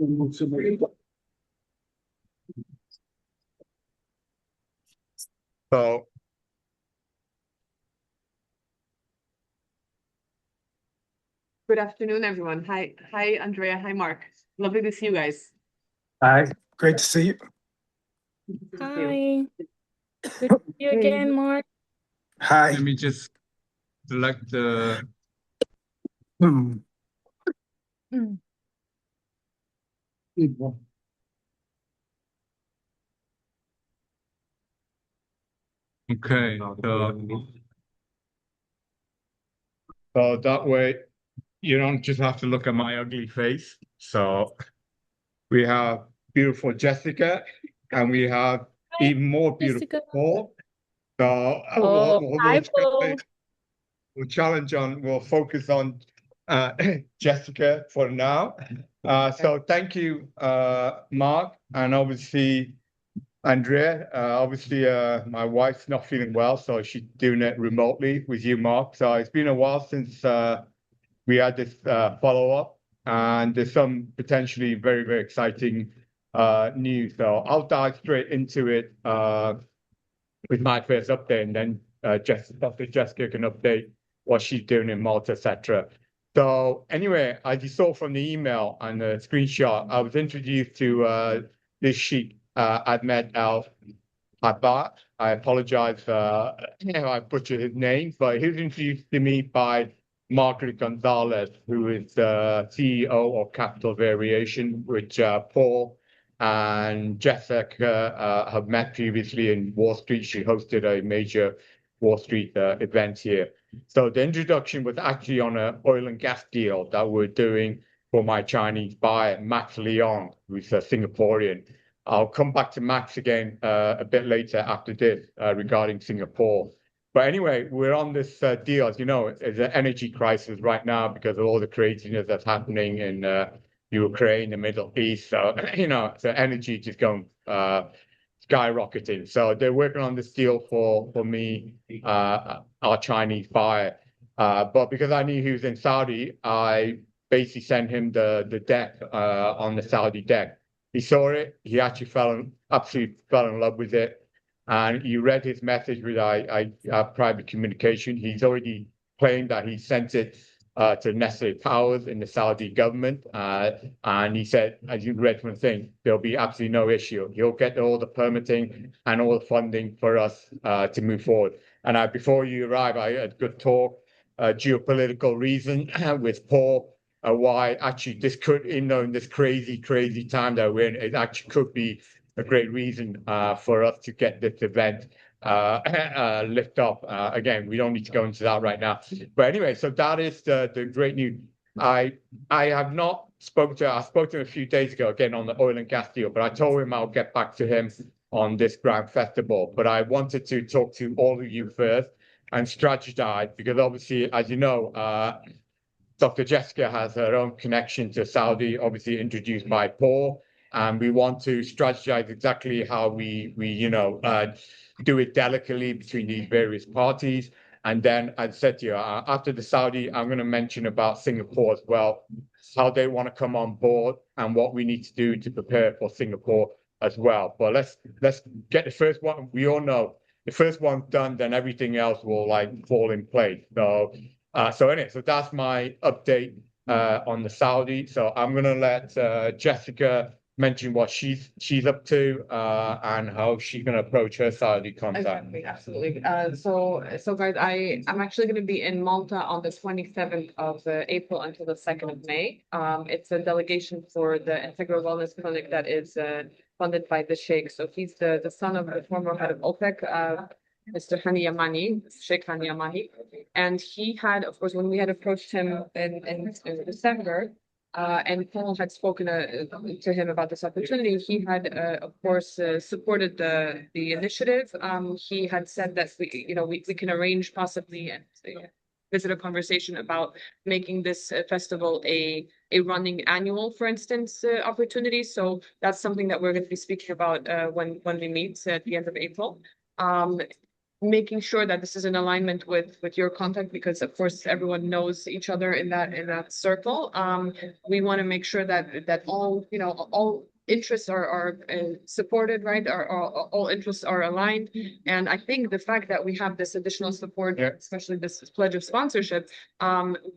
So, good afternoon, everyone. Hi, Andrea. Hi, Mark. Lovely to see you guys. Hi, great to see you. Hi. Good to see you again, Mark. Hi. let me just select the. Hmm. Okay, so that way you don't just have to look at my ugly face. So we have beautiful Jessica, and we have even more beautiful Jessica. Paul. So Hi, Paul. we'll focus on Jessica for now. So thank you, Mark, and obviously Andrea. Obviously, my wife's not feeling well, so she's doing it remotely with you, Mark. So it's been a while since we had this follow-up, and there's some potentially very, very exciting news. So I'll dive straight into it with my first update, and then Dr. Jessica can update what she's doing in Malta, etc. So anyway, as you saw from the email and the screenshot, I was introduced to this sheikh, Ahmed Al Abbad. I apologize, I butchered his name, but he was introduced to me by Margaret Gonzalez, who is the CEO of Capital Variation, which Paul and Jessica have met previously in Wall Street. She hosted a major Wall Street event here. So the introduction was actually on an oil and gas deal that we're doing for my Chinese buyer, Max Leong, who's a Singaporean. I'll come back to Max again a bit later after this regarding Singapore. But anyway, we're on this deal. As you know, there's an energy crisis right now because of all the craziness that's happening in Ukraine, the Middle East. So, so energy just going skyrocketing. So they're working on this deal for me, our Chinese buyer. But because I knew he was in Saudi, I basically sent him the deck on the Saudi deck. He saw it. He actually absolutely fell in love with it. And he read his message with our private communication. He's already claimed that he sent it to Nestle Powers in the Saudi government. And he said, as you read from the thing, there'll be absolutely no issue. He'll get all the permitting and all the funding for us to move forward. And before you arrive, I had a good talk, geopolitical reason with Paul. Why actually this could, in this crazy time that we're in, it actually could be a great reason for us to get this event lift up. Again, we don't need to go into that right now. But anyway, so that is the great news. I have not spoken to him. I spoke to him a few days ago, again, on the oil and gas deal, but I told him I'll get back to him on this Grand Festival. But I wanted to talk to all of you first and strategize, because obviously, as you know, Dr. Jessica has her own connection to Saudi, obviously introduced by Paul, and we want to strategize exactly how we do it delicately between these various parties. And then, as I said to you, after the Saudi, I'm going to mention about Singapore as well, how they want to come on board and what we need to do to prepare for Singapore as well. But let's get the first one. We all know the first one's done, then everything else will fall in place. So anyway, so that's my update on the Saudi. So I'm gonna let Jessica mention what she's up to and how she's gonna approach her Saudi contact. Exactly, absolutely. So guys, I'm actually going to be in Malta on the 27th of April until the 2nd of May. It's a delegation for the Integral Wellness Clinic that is funded by the Sheikh. So he's the son of the former head of OPEC, Mr. Hani Yamani, Sheikh Hani Yamani. And he had, of course, when we had approached him in December, and Paul had spoken to him about this opportunity, he had, of course, supported the initiative. He had said that we can arrange possibly and visit a conversation about making this festival a running annual, for instance, opportunity. So that's something that we're going to be speaking about when we meet at the end of April. making sure that this is in alignment with your contact, because of course everyone knows each other in that circle. We want to make sure that all, you know, all interests are supported, right? All interests are aligned. And I think the fact that we have this additional support, Yeah. especially this pledge of sponsorship,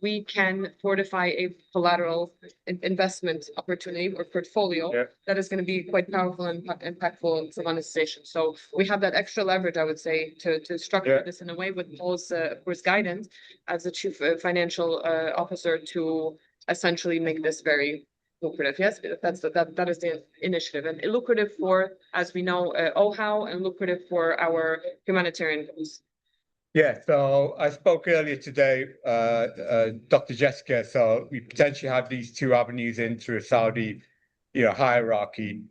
we can fortify a collateral investment opportunity or portfolio Yeah. that is going to be quite powerful and impactful for monetization. So we have that extra leverage, I would say, to structure Yeah. this in a way with Paul's, of course, guidance as the chief financial officer to essentially make this very lucrative. Yes, that is the initiative, and lucrative for, as we know, OHAO, and lucrative for our humanitarian goals. Yeah, so I spoke earlier today, Dr. Jessica. So we potentially have these two avenues into a Saudi, hierarchy.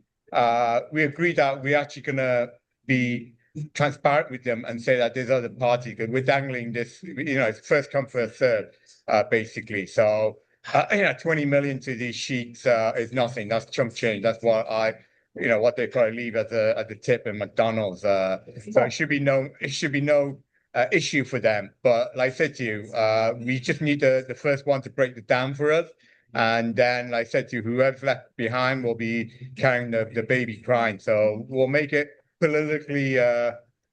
We agreed that we're actually gonna be transparent with them and say that there's other parties, because we're dangling this, it's first come, first serve, basically. So 20 million to these sheiks is nothing. That's chump change. That's what they probably leave at the tip in McDonald's. So it should be no issue for them. But like I said to you, we just need the first one to break the dam for us. And then, like I said to you, whoever's left behind will be carrying the baby crying. So we'll make it politically,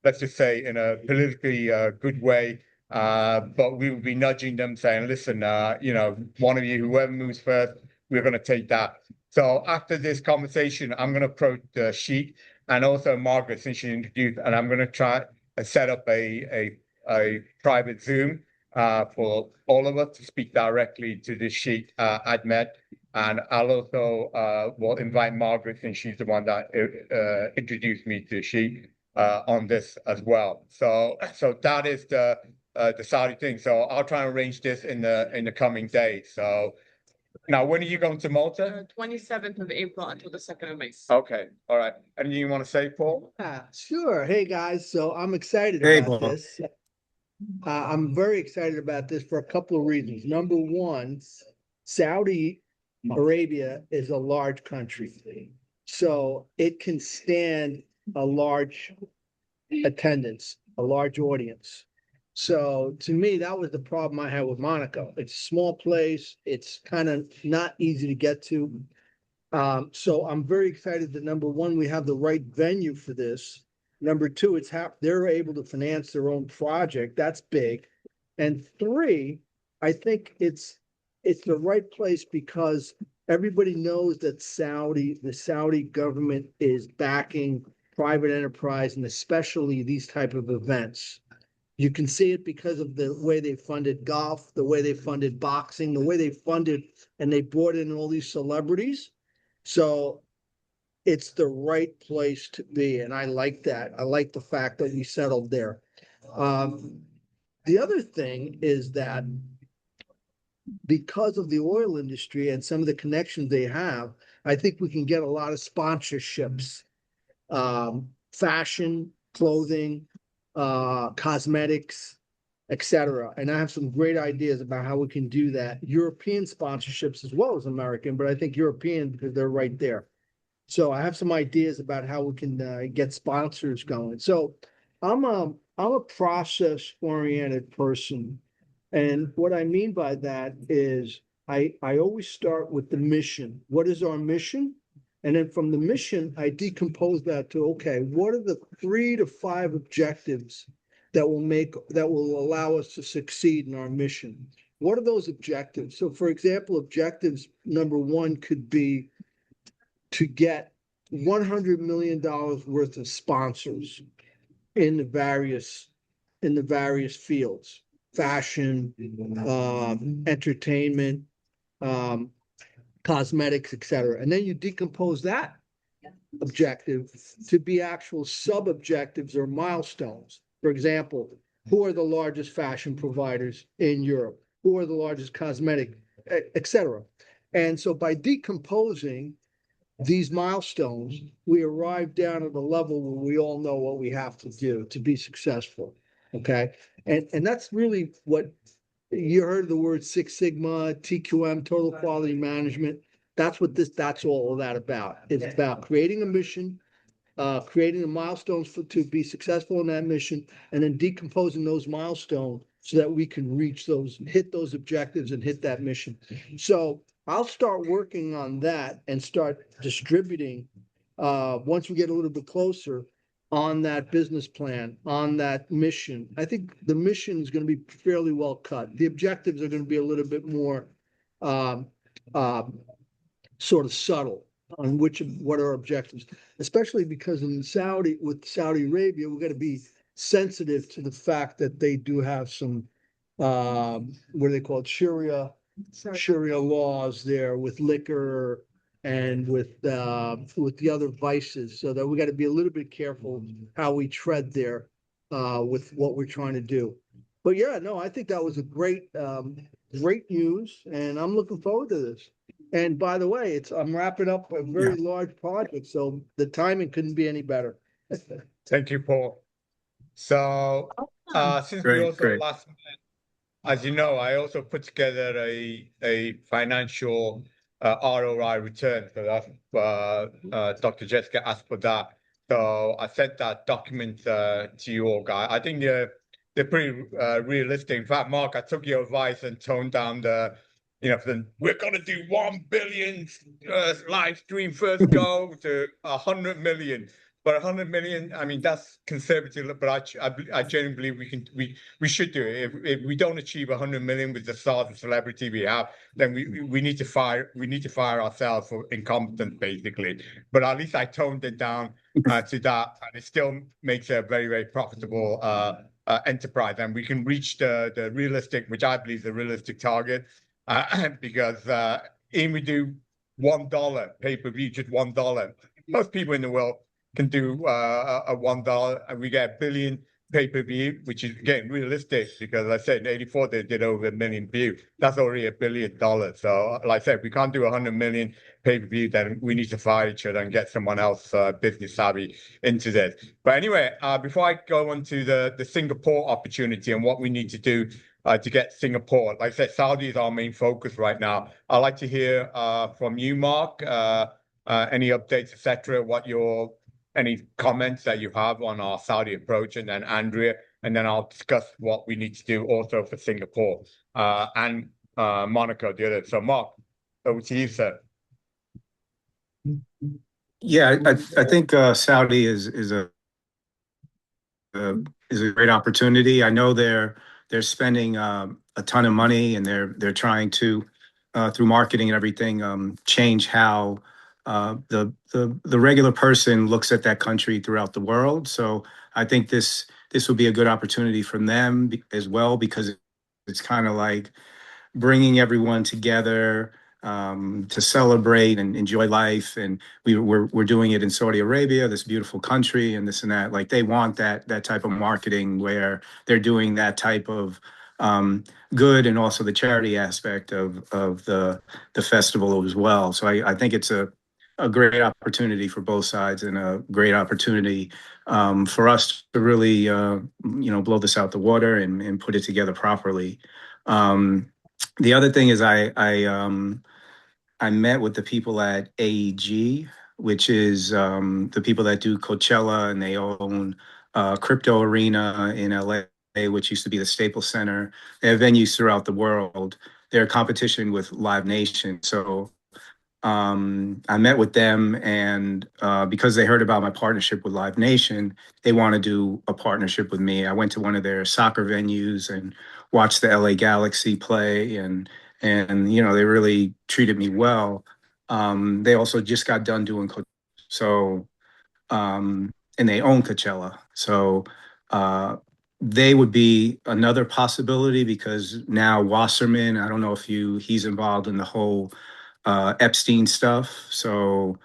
let's just say, in a politically good way. But we will be nudging them, saying, listen, one of you, whoever moves first, we're going to take that. So after this conversation, I'm going to approach the Sheikh and also Margaret, since she introduced, and I'm going to try and set up a private Zoom for all of us to speak directly to the Sheikh Ahmed. And I'll also will invite Margaret, since she's the one that introduced me to Sheikh on this as well. So that is the Saudi thing. So I'll try and arrange this in the coming days. So now, when are you going to Malta? 27th of April until the 2nd of May. Okay, all right. Anything you want to say, Paul? Sure. Hey, guys. So I'm excited Hey, about Paul. this. I'm very excited about this for a couple of reasons. Number one, Saudi Arabia is a large country, so it can stand a large attendance, a large audience. So to me, that was the problem I had with Monaco. It's a small place. It's kind of not easy to get to. So I'm very excited that number one, we have the right venue for this. Number two, they're able to finance their own project. That's big. And three, I think it's the right place because everybody knows that the Saudi government is backing private enterprise and especially these type of events. You can see it because of the way they funded golf, the way they funded boxing, the way they funded, and they brought in all these celebrities. So it's the right place to be. And I like that. I like the fact that we settled there. The other thing is that because of the oil industry and some of the connections they have, I think we can get a lot of sponsorships, fashion, clothing, cosmetics, etc. And I have some great ideas about how we can do that. European sponsorships as well as American, but I think European because they're right there. So I have some ideas about how we can get sponsors going. So I'm a process-oriented person. And what I mean by that is I always start with the mission. What is our mission? And then from the mission, I decompose that to, okay, what are the 3 to 5 objectives that will allow us to succeed in our mission? What are those objectives? So for example, objectives number 1 could be to get $100 million worth of sponsors in the various fields, fashion, entertainment, cosmetics, etc. And then you decompose that objective to be actual sub-objectives or milestones. For example, who are the largest fashion providers in Europe? Who are the largest cosmetic, etc. And so by decomposing these milestones, we arrive down at a level where we all know what we have to do to be successful. Okay. And that's really what you heard the word Six Sigma, TQM, total quality management. That's all of that about. It's about creating a mission creating the milestones to be successful in that mission, and then decomposing those milestones so that we can hit those objectives and hit that mission. So I'll start working on that and start distributing, once we get a little bit closer on that business plan, on that mission. I think the mission is going to be fairly well cut. The objectives are going to be a little bit more sort of subtle on what are our objectives, especially because with Saudi Arabia, we've got to be sensitive to the fact that they do have some, what do they call it? Sharia laws there with liquor and with the other vices, so that we got to be a little bit careful how we tread there with what we're trying to do. But yeah, no, I think that was a great news, and I'm looking forward to this. And by the way, I'm wrapping up a very large project, so the timing couldn't be any better. Thank you, Paul. So, since we also Great. last met, as you know, I also put together a financial ROI return. So that's Dr. Jessica asked for that. So I sent that document to you all, guys. I think they're pretty realistic. In fact, Mark, I took your advice and toned down we're gonna do 1 billion live stream first go to 100 million. But 100 million, I mean, that's conservative, but I genuinely believe we should do it. If we don't achieve 100 million with the size of celebrity we have, then we need to fire ourselves for incompetence, basically. But at least I toned it down to that, and it still makes it a very, very profitable enterprise, and we can reach the realistic, which I believe is the realistic target, because even we do $1 pay-per-view, just $1. Most people in the world can do a $1, and we get 1 billion pay-per-view, which is again realistic, because as I said in '84 they did over 1 million views. That's already $1 billion. So like I said, if we can't do 100 million pay-per-view, then we need to fire each other and get someone else business savvy into this. But anyway, before I go on to the Singapore opportunity and what we need to do to get Singapore, like I said, Saudi is our main focus right now. I'd like to hear from you, Mark, any updates, etc. Any comments that you have on our Saudi approach, and then Andrea, and then I'll discuss what we need to do also for Singapore, and Monaco, the other. So Mark, over to you, sir. Yeah, I think Saudi is a great opportunity. I know they're spending a ton of money, and they're trying to through marketing and everything change how the regular person looks at that country throughout the world. So I think this will be a good opportunity for them as well, because it's kind of like bringing everyone together to celebrate and enjoy life. And we're doing it in Saudi Arabia, this beautiful country, and this and that. Like, they want that type of marketing where they're doing that type of good, and also the charity aspect of the festival as well. So I think it's a great opportunity for both sides, and a great opportunity for us to really, blow this out the water and put it together properly. The other thing is I met with the people at AEG, which is the people that do Coachella, and they own Crypto Arena in LA, which used to be the Staples Center. They have venues throughout the world. They're a competition with Live Nation. So I met with them, and because they heard about my partnership with Live Nation, they want to do a partnership with me. I went to one of their soccer venues and watched the LA Galaxy play, and they really treated me well. They also just got done doing and they own Coachella. So they would be another possibility, because now Wasserman, I don't know if he's involved in the whole Epstein stuff. So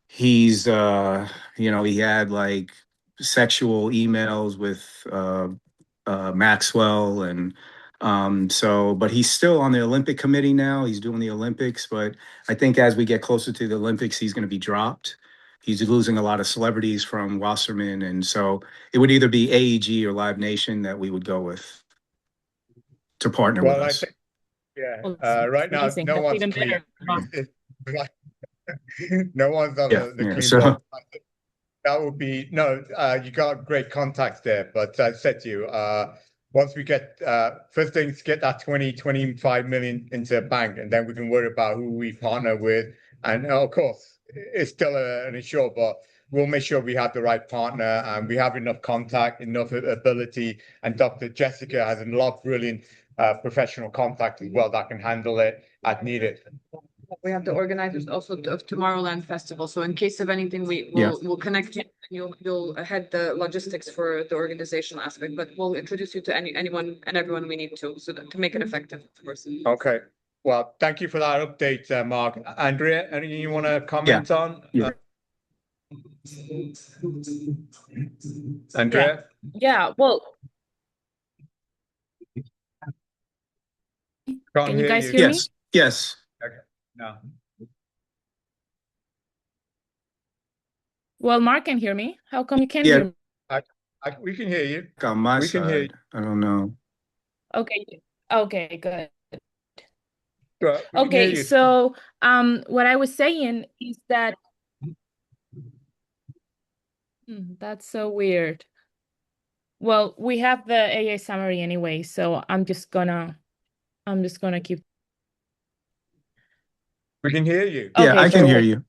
he's he had like sexual emails with Maxwell, and but he's still on the Olympic committee now. He's doing the Olympics, but I think as we get closer to the Olympics, he's going to be dropped. He's losing a lot of celebrities from Wasserman, and so it would either be AEG or Live Nation that we would go with to partner with us. Right now, Amazing. no That's one's even clear. better. No one's on the clean so board. That would be no. You got great contacts there, but I said to you, once we get first things, get that 25 million into the bank, and then we can worry about who we partner with. And of course, it's still an issue, but we'll make sure we have the right partner and we have enough contact, enough ability. And Dr. Jessica has a lot of brilliant professional contact as well that can handle it as needed. We have the organizers also of Tomorrowland Festival. So in case of anything, we'll connect you. You'll head the logistics for the organizational aspect, but we'll introduce you to anyone and everyone we need to, so that, to make it effective, of course. Okay. Well, thank you for that update, Mark. Andrea, anything you want to comment on? Yeah. Andrea? Yeah, well, Can't can you hear guys you. hear me? Yes, yes. No. Well, Mark can hear me. How come you can't Yeah. hear me? We can hear you. On my We can hear side, I don't know. Okay, okay, good. Well, we can hear Okay, you. so what I was saying is that that's so weird. Well, we have the AA summary anyway, so I'm just gonna keep. We can hear you. Yeah, Okay, I can so hear you.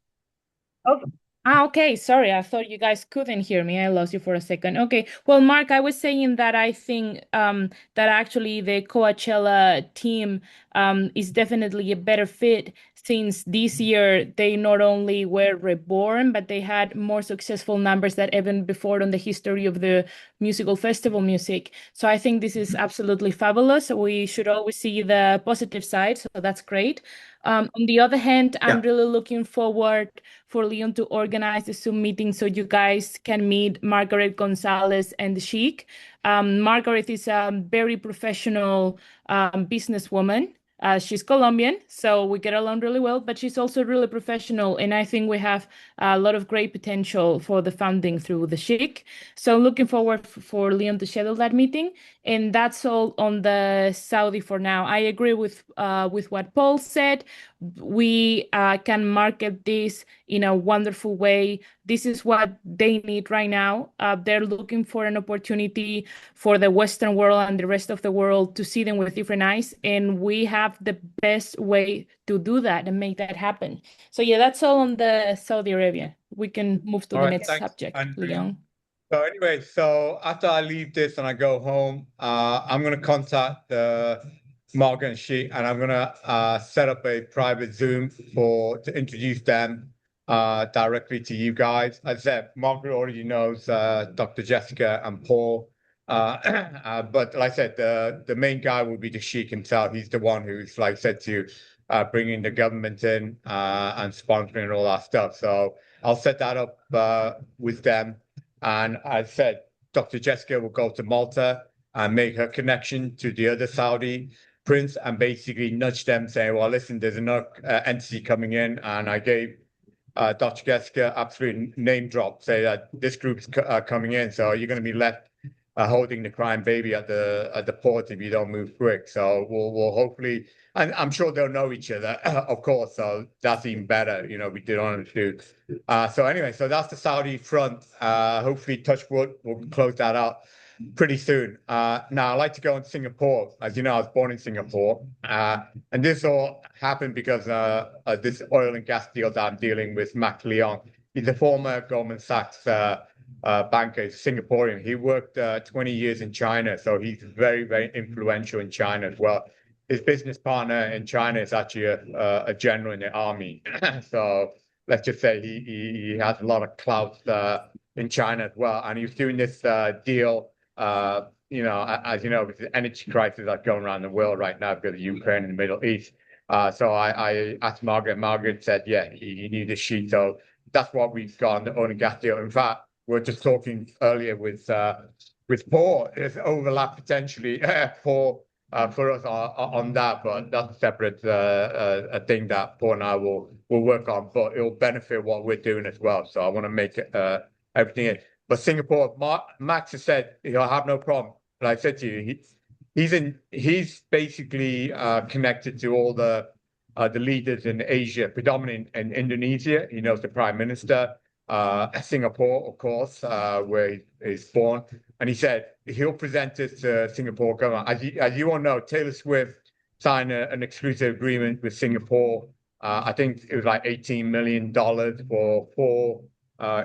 Okay, sorry. I thought you guys couldn't hear me. I lost you for a second. Okay. Well, Mark, I was saying that I think that actually the Coachella team is definitely a better fit, since this year they not only were reborn, but they had more successful numbers than even before on the history of the musical festival music. So I think this is absolutely fabulous. We should always see the positive side. So that's great. On the other hand, I'm Yeah. really looking forward for Leon to organize the Zoom meeting so you guys can meet Margaret Gonzalez and the Sheik. Margaret is a very professional businesswoman. She's Colombian, so we get along really well, but she's also really professional. And I think we have a lot of great potential for the funding through the Sheik. So looking forward for Leon to schedule that meeting. And that's all on the Saudi for now. I agree with what Paul said. We can market this in a wonderful way. This is what they need right now. They're looking for an opportunity for the Western world and the rest of the world to see them with different eyes. And we have the best way to do that and make that happen. So yeah, that's all on the Saudi Arabia. We can move to All the right, next thanks, subject, Andrea. Leon. So anyway, so after I leave this and I go home, I'm going to contact Margaret and Sheik, and I'm going to set up a private Zoom to introduce them directly to you guys. As I said, Margaret already knows Dr. Jessica and Paul. But like I said, the main guy will be the Sheik himself. He's the one who's, like I said to you, bringing the government in and sponsoring all that stuff. So I'll set that up with them. And as I said, Dr. Jessica will go to Malta and make her connection to the other Saudi prince and basically nudge them, saying, well, listen, there's another entity coming in. And I gave Dr. Jessica absolute name drop, say that this group's coming in. So you're going to be left holding the crying baby at the port if you don't move quick. So we'll hopefully, and I'm sure they'll know each other, of course. So that's even better. You know, we did on to do. So anyway, so that's the Saudi front. Hopefully, touch wood, we'll close that out pretty soon. Now I'd like to go in Singapore. As you know, I was born in Singapore, and this all happened because this oil and gas deal that I'm dealing with, Mac Leong. He's a former Goldman Sachs banker, Singaporean. He worked 20 years in China, so he's very, very influential in China as well. His business partner in China is actually a general in the army. So let's just say he has a lot of clout in China as well. And he was doing this deal, you know, as you know, with the energy crisis that's going around the world right now because of Ukraine and the Middle East. So I asked Margaret. Margaret said, yeah, he needed a sheet. So that's what we've got on the oil and gas deal. In fact, we were just talking earlier with Paul. There's overlap potentially for us on that, but that's a separate thing that Paul and I will work on. But it'll benefit what we're doing as well. So I want to make everything in. But Singapore, Max has said he'll have no problem. Like I said to you, he's basically connected to all the leaders in Asia, predominantly in Indonesia. He knows the prime minister. Singapore, of course, where he's born. And he said he'll present it to Singapore government. As you all know, Taylor Swift signed an exclusive agreement with Singapore. I think it was like $18 million for four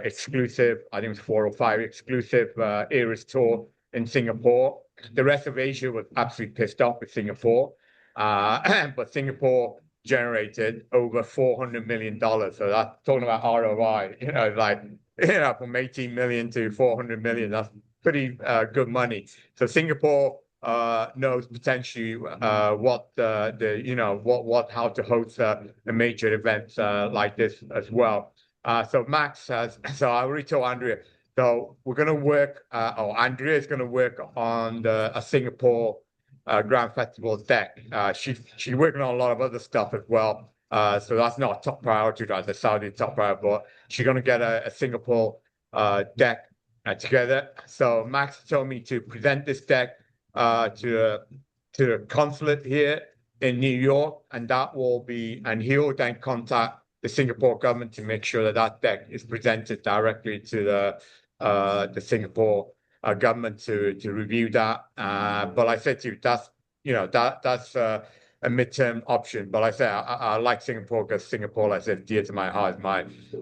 exclusive, I think it was 4 or 5 exclusive Eras tour in Singapore. The rest of Asia was absolutely pissed off with Singapore. But Singapore generated over $400 million. So that's talking about ROI, like, from 18 million to 400 million. That's pretty good money. So Singapore knows potentially what how to host a major event like this as well. So I already told Andrea. So we're going to work, or Andrea is going to work on a Singapore Grand Festival deck. She's working on a lot of other stuff as well. So that's not a top priority, right? The Saudi top priority, but she's going to get a Singapore deck together. So Max told me to present this deck to the consulate here in New York, and he'll then contact the Singapore government to make sure that that deck is presented directly to the Singapore government to review that. But I said to you, that's a midterm option. But I say I like Singapore because Singapore, like I said, dear to my heart,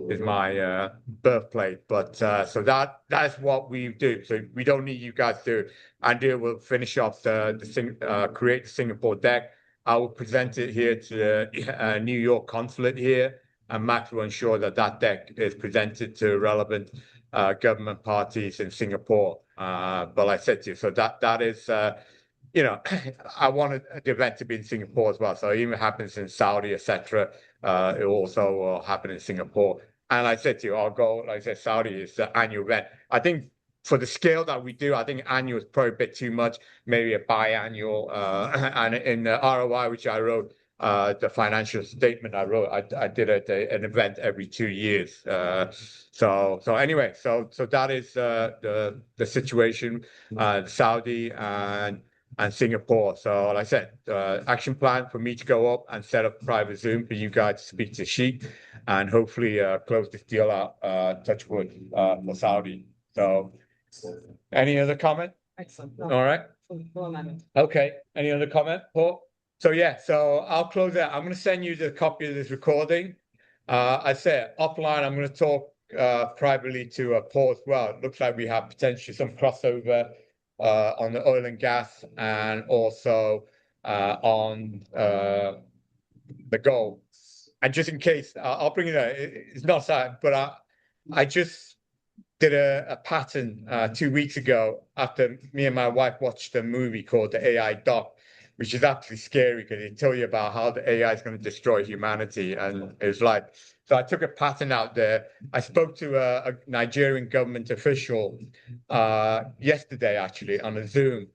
is my birthplace. But so that's what we do. So we don't need you guys to. Andrea will finish off create the Singapore deck. I will present it here to the New York consulate here, and Max will ensure that that deck is presented to relevant government parties in Singapore. But I said to you, so that is, I wanted the event to be in Singapore as well. So even if it happens in Saudi, etc., it also will happen in Singapore. And I said to you, I'll go, like I said, Saudi is the annual event. I think for the scale that we do, I think annual is probably a bit too much, maybe a biannual. And in the ROI, which I wrote, the financial statement I wrote, I did an event every 2 years. So anyway, so that is the situation, Saudi and Singapore. So like I said, action plan for me to go up and set up a private Zoom for you guys to speak to Sheikh and hopefully close this deal out, touch wood, for Saudi. So any other comment? Excellent. All right. Okay. Any other comment, Paul? So yeah, so I'll close that. I'm going to send you the copy of this recording. I said offline, I'm going to talk privately to Paul as well. It looks like we have potentially some crossover on the oil and gas and also on the gold. And just in case, I'll bring it up. It's not that, but I just did a pattern 2 weeks ago after me and my wife watched a movie called The AI Doc, which is absolutely scary because they tell you about how the AI is going to destroy humanity. And it's like, so I took a pattern out there. I spoke to a Nigerian government official yesterday, actually, on a Zoom.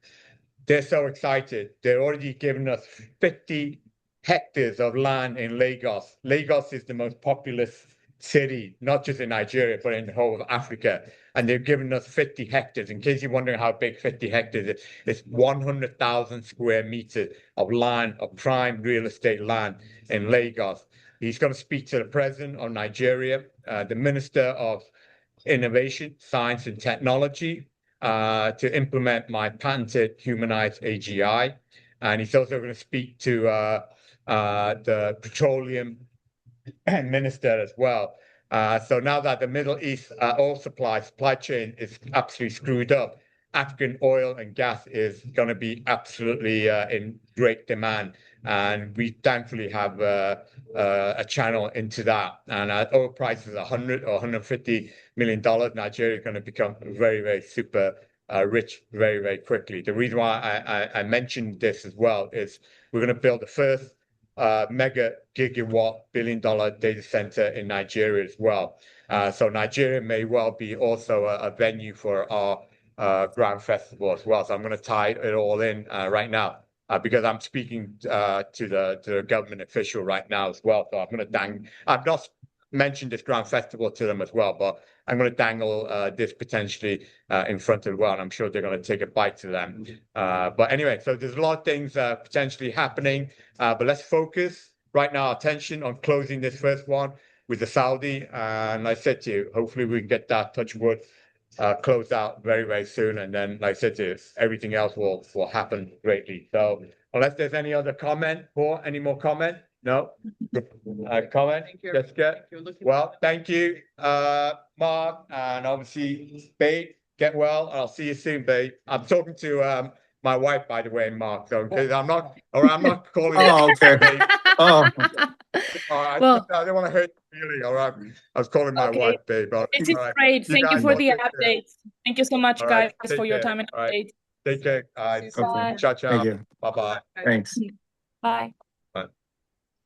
They're so excited. They're already giving us 50 hectares of land in Lagos. Lagos is the most populous city, not just in Nigeria, but in the whole of Africa. And they've given us 50 hectares. In case you're wondering how big 50 hectares is, it's 100,000 square meters of land, of prime real estate land in Lagos. He's going to speak to the president of Nigeria, the Minister of Innovation, Science and Technology, to implement my patented humanized AGI. And he's also going to speak to the petroleum minister as well. So now that the Middle East oil supply chain is absolutely screwed up, African oil and gas is going to be absolutely in great demand. And we thankfully have a channel into that. And oil prices are $100 or $150 million. Nigeria is going to become very, very super rich very, very quickly. The reason why I mentioned this as well is we're going to build the first mega gigawatt billion-dollar data center in Nigeria as well. So Nigeria may well be also a venue for our Grand Festival as well. So I'm going to tie it all in right now because I'm speaking to the government official right now as well. So I've not mentioned this Grand Festival to them as well, but I'm going to dangle this potentially in front of the world. I'm sure they're going to take a bite to them. But anyway, so there's a lot of things potentially happening, but let's focus right now our attention on closing this first one. with the Saudi. And like I said to you, hopefully we can get that, touch wood, closed out very, very soon. And then, like I said to you, everything else will happen greatly. So unless there's any other comment, or any more comment? No? Comment, Thank you. Jessica? You're looking- Well, thank you, Mark, and obviously, babe, get well. I'll see you soon, babe. I'm talking to my wife, by the way, Mark, so I'm not calling you. Oh, okay. babe. Oh, Well- I don't want to hurt you feeling, all right? I was calling my Okay. wife, babe. This is All right. great. Thank you guys for the take care. updates. Thank you so much, All right, guys, take for your care. time and All right. updates. Take care. See you soon. Bye. Ciao, ciao. thank you. Bye-bye. Thanks. Bye.